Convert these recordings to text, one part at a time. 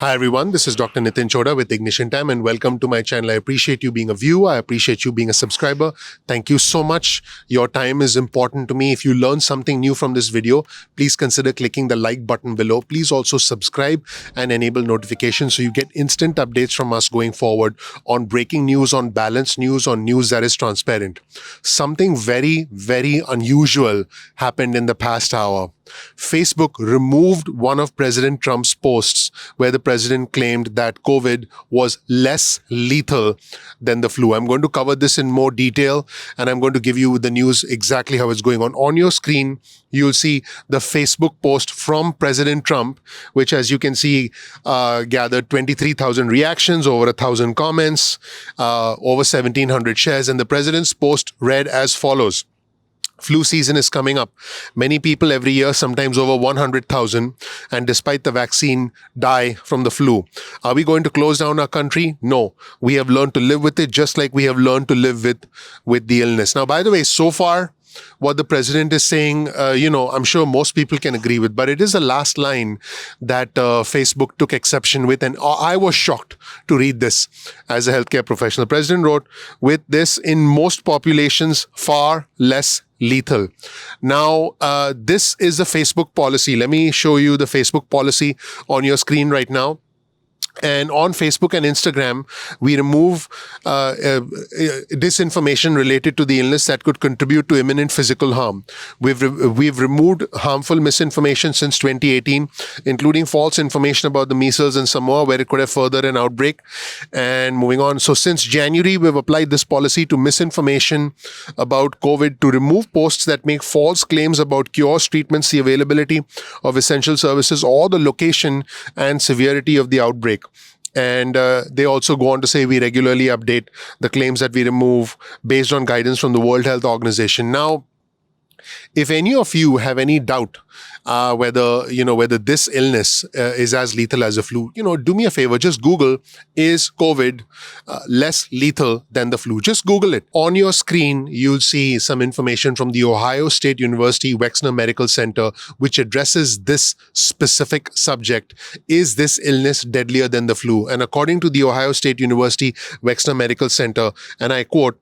Hi everyone, this is Dr. Nitin Choda with Ignition Time and welcome to my channel. I appreciate you being a viewer. I appreciate you being a subscriber. Thank you so much. Your time is important to me. If you learn something new from this video, please consider clicking the like button below. Please also subscribe and enable notifications so you get instant updates from us going forward on breaking news, on balanced news, on news that is transparent. Something very, very unusual happened in the past hour. Facebook removed one of President Trump's posts where the president claimed that COVID was less lethal than the flu. I'm going to cover this in more detail and I'm going to give you the news exactly how it's going on. On your screen, you'll see the Facebook post from President Trump, which, as you can see, gathered 23,000 reactions, over 1,000 comments, over 1,700 shares. And the president's post read as follows. Flu season is coming up. Many people every year, sometimes over 100,000, and despite the vaccine, die from the flu. Are we going to close down our country? No. We have learned to live with it, just like we have learned to live with the illness. Now, by the way, so far, what the president is saying, I'm sure most people can agree with, but it is the last line that Facebook took exception with. And I was shocked to read this as a healthcare professional. The president wrote, with this, in most populations, far less lethal. Now, this is a Facebook policy. Let me show you the Facebook policy on your screen right now. And on Facebook and Instagram, we remove disinformation related to the illness that could contribute to imminent physical harm. We've removed harmful misinformation since 2018, including false information about the measles in Samoa, where it could have furthered an outbreak. And moving on. So since January, we've applied this policy to misinformation about COVID to remove posts that make false claims about cures, treatments, the availability of essential services, or the location and severity of the outbreak. And they also go on to say we regularly update the claims that we remove based on guidance from the World Health Organization. Now, if any of you have any doubt whether this illness is as lethal as a flu, do me a favor, just Google, is COVID less lethal than the flu? Just Google it. On your screen, you'll see some information from the Ohio State University Wexner Medical Center, which addresses this specific subject. Is this illness deadlier than the flu? And according to the Ohio State University Wexner Medical Center, and I quote,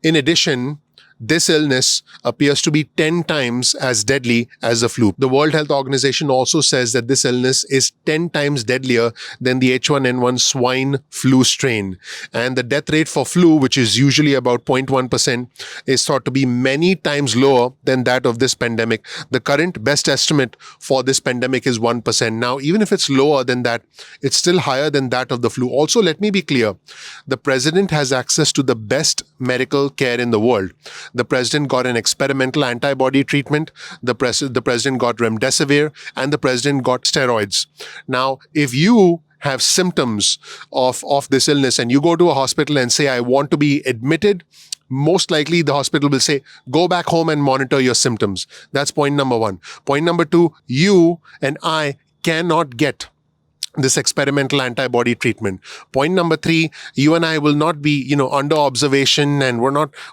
in addition, this illness appears to be 10 times as deadly as the flu. The World Health Organization also says that this illness is 10 times deadlier than the H1N1 swine flu strain. And the death rate for flu, which is usually about 0.1%, is thought to be many times lower than that of this pandemic. The current best estimate for this pandemic is 1%. Now, even if it's lower than that, it's still higher than that of the flu. Also, let me be clear. The president has access to the best medical care in the world. The president got an experimental antibody treatment. The president got remdesivir, and the president got steroids. Now, if you have symptoms of this illness and you go to a hospital and say, I want to be admitted, most likely the hospital will say, go back home and monitor your symptoms. That's point number one. Point number two, you and I cannot get this experimental antibody treatment. Point number three, you and I will not be, under observation, and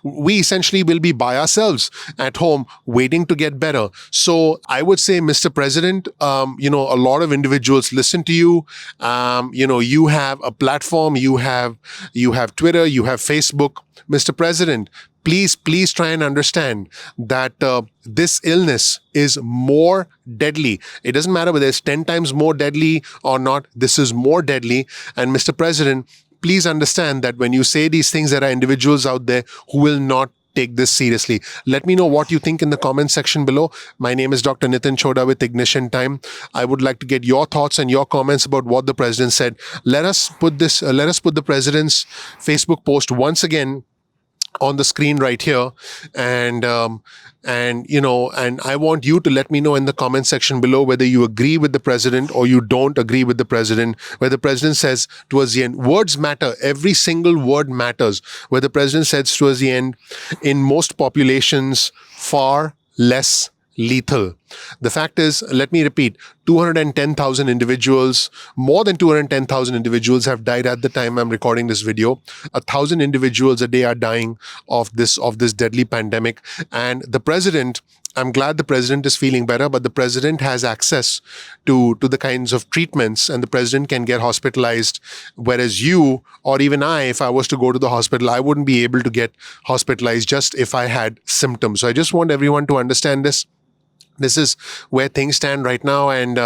we essentially will be by ourselves at home waiting to get better. So I would say, Mr. President, a lot of individuals listen to you. You have a platform, you have Twitter, you have Facebook. Mr. President, please try and understand that this illness is more deadly. It doesn't matter whether it's 10 times more deadly or not. This is more deadly. And Mr. President, please understand that when you say these things, there are individuals out there who will not take this seriously. Let me know what you think in the comment section below. My name is Dr. Nitin Choda with Ignition Time. I would like to get your thoughts and your comments about what the president said. Let us put the president's Facebook post once again on the screen right here, and I want you to let me know in the comment section below whether you agree with the president or you don't agree with the president. Where the president says towards the end, words matter, every single word matters. Where the president says towards the end, in most populations, far less lethal. The fact is, let me repeat, 210,000 individuals, more than 210,000 individuals have died at the time I'm recording this video. 1,000 individuals a day are dying of this deadly pandemic. And the president I'm glad the president is feeling better, but the president has access to the kinds of treatments, and the president can get hospitalized. Whereas you or even I, if I was to go to the hospital, I wouldn't be able to get hospitalized just if I had symptoms. So I just want everyone to understand this. This is where things stand right now. And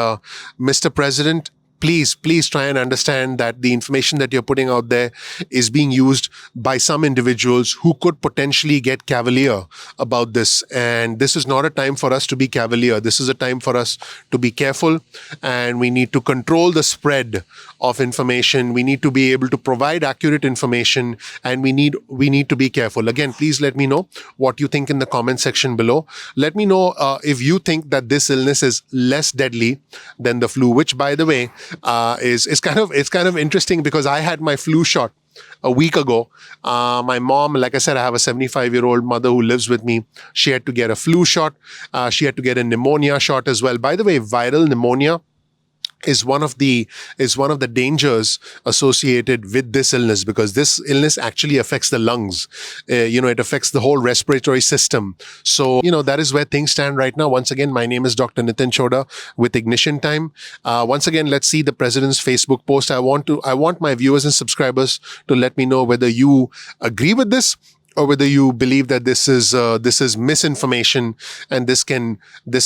Mr. President, please try and understand that the information that you're putting out there is being used by some individuals who could potentially get cavalier about this. And this is not a time for us to be cavalier. This is a time for us to be careful, and we need to control the spread of information. We need to be able to provide accurate information, and we need to be careful. Again, please let me know what you think in the comment section below. Let me know if you think that this illness is less deadly than the flu, which, by the way, is kind of interesting, because I had my flu shot a week ago. My mom, like I said, I have a 75-year-old mother who lives with me. She had to get a flu shot. She had to get a pneumonia shot as well. By the way, viral pneumonia is one of the dangers associated with this illness, because this illness actually affects the lungs. It affects the whole respiratory system. So, that is where things stand right now. Once again, my name is Dr. Nitin Chhoda with Ignition Time. Once again, let's see the president's Facebook post. I want my viewers and subscribers to let me know whether you agree with this, or whether you believe that this is misinformation, and this can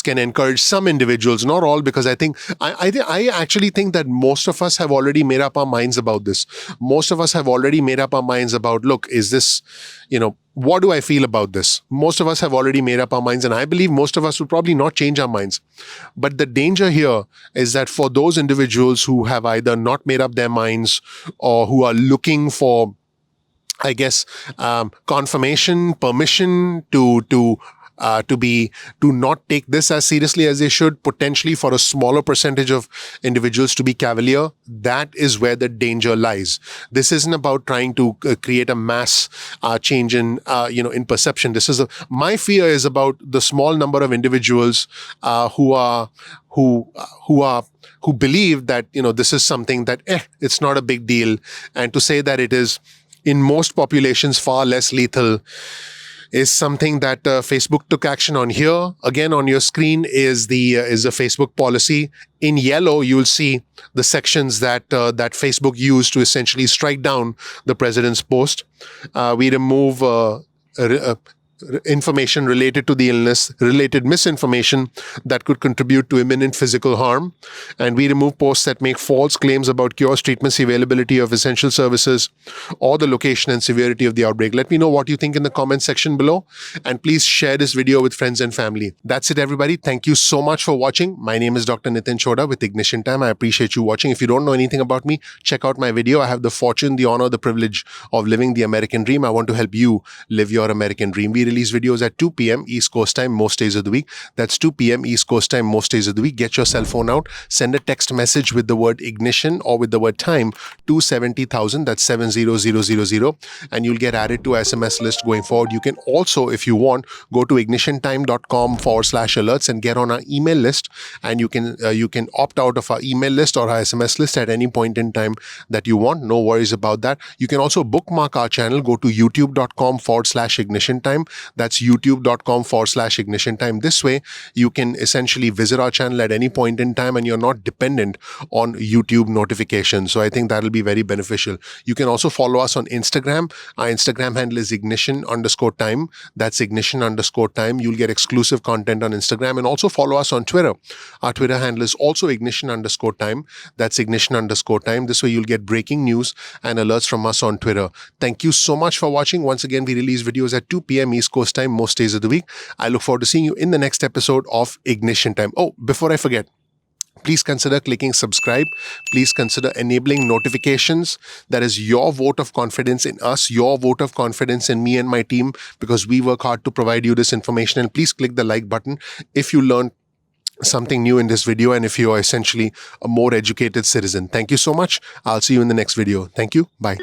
encourage some individuals, not all, because I actually think that most of us have already made up our minds about this. Most of us have already made up our minds about, look, is this, what do I feel about this? Most of us have already made up our minds, and I believe most of us will probably not change our minds. But the danger here is that for those individuals who have either not made up their minds, or who are looking for, I guess, confirmation, permission to not take this as seriously as they should, potentially for a smaller percentage of individuals to be cavalier, that is where the danger lies. This isn't about trying to create a mass change in perception. My fear is about the small number of individuals who believe that this is something that it's not a big deal, and to say that it is in most populations far less lethal is something that Facebook took action on. Here, again, on your screen is the Facebook policy. In yellow, you'll see the sections that Facebook used to essentially strike down the president's post. We remove information related to the illness, related misinformation that could contribute to imminent physical harm. And we remove posts that make false claims about cures, treatments, availability of essential services, or the location and severity of the outbreak. Let me know what you think in the comment section below. And please share this video with friends and family. That's it, everybody. Thank you so much for watching. My name is Dr. Nitin Chhoda with Ignition Time. I appreciate you watching. If you don't know anything about me, check out my video. I have the fortune, the honor, the privilege of living the American dream. I want to help you live your American dream. We release videos at 2 p.m. East Coast time most days of the week. That's 2 p.m. East Coast time most days of the week. Get your cell phone out, send a text message with the word ignition or with the word time to 70,000. That's 70000, and you'll get added to SMS list going forward. You can also, if you want, go to ignitiontime.com/alerts and get on our email list, and you can opt out of our email list or our SMS list at any point in time that you want. No worries about that. You can also bookmark our channel. Go to youtube.com/ignition time. That's youtube.com/ignition time. This way, you can essentially visit our channel at any point in time, and you're not dependent on YouTube notifications. So I think that'll be very beneficial. You can also follow us on Instagram. Our Instagram handle is ignition_time. That's ignition_time. You'll get exclusive content on Instagram, and also follow us on Twitter. Our Twitter handle is also ignition_time. That's ignition_time. This way, you'll get breaking news and alerts from us on Twitter. Thank you so much for watching. Once again, we release videos at 2 p.m. East Coast time most days of the week. I look forward to seeing you in the next episode of Ignition Time. Oh, before I forget, please consider clicking subscribe. Please consider enabling notifications. That is your vote of confidence in us, your vote of confidence in me and my team, because we work hard to provide you this information. And please click the like button if you learned something new in this video, and if you are essentially a more educated citizen. Thank you so much. I'll see you in the next video. Thank you. Bye.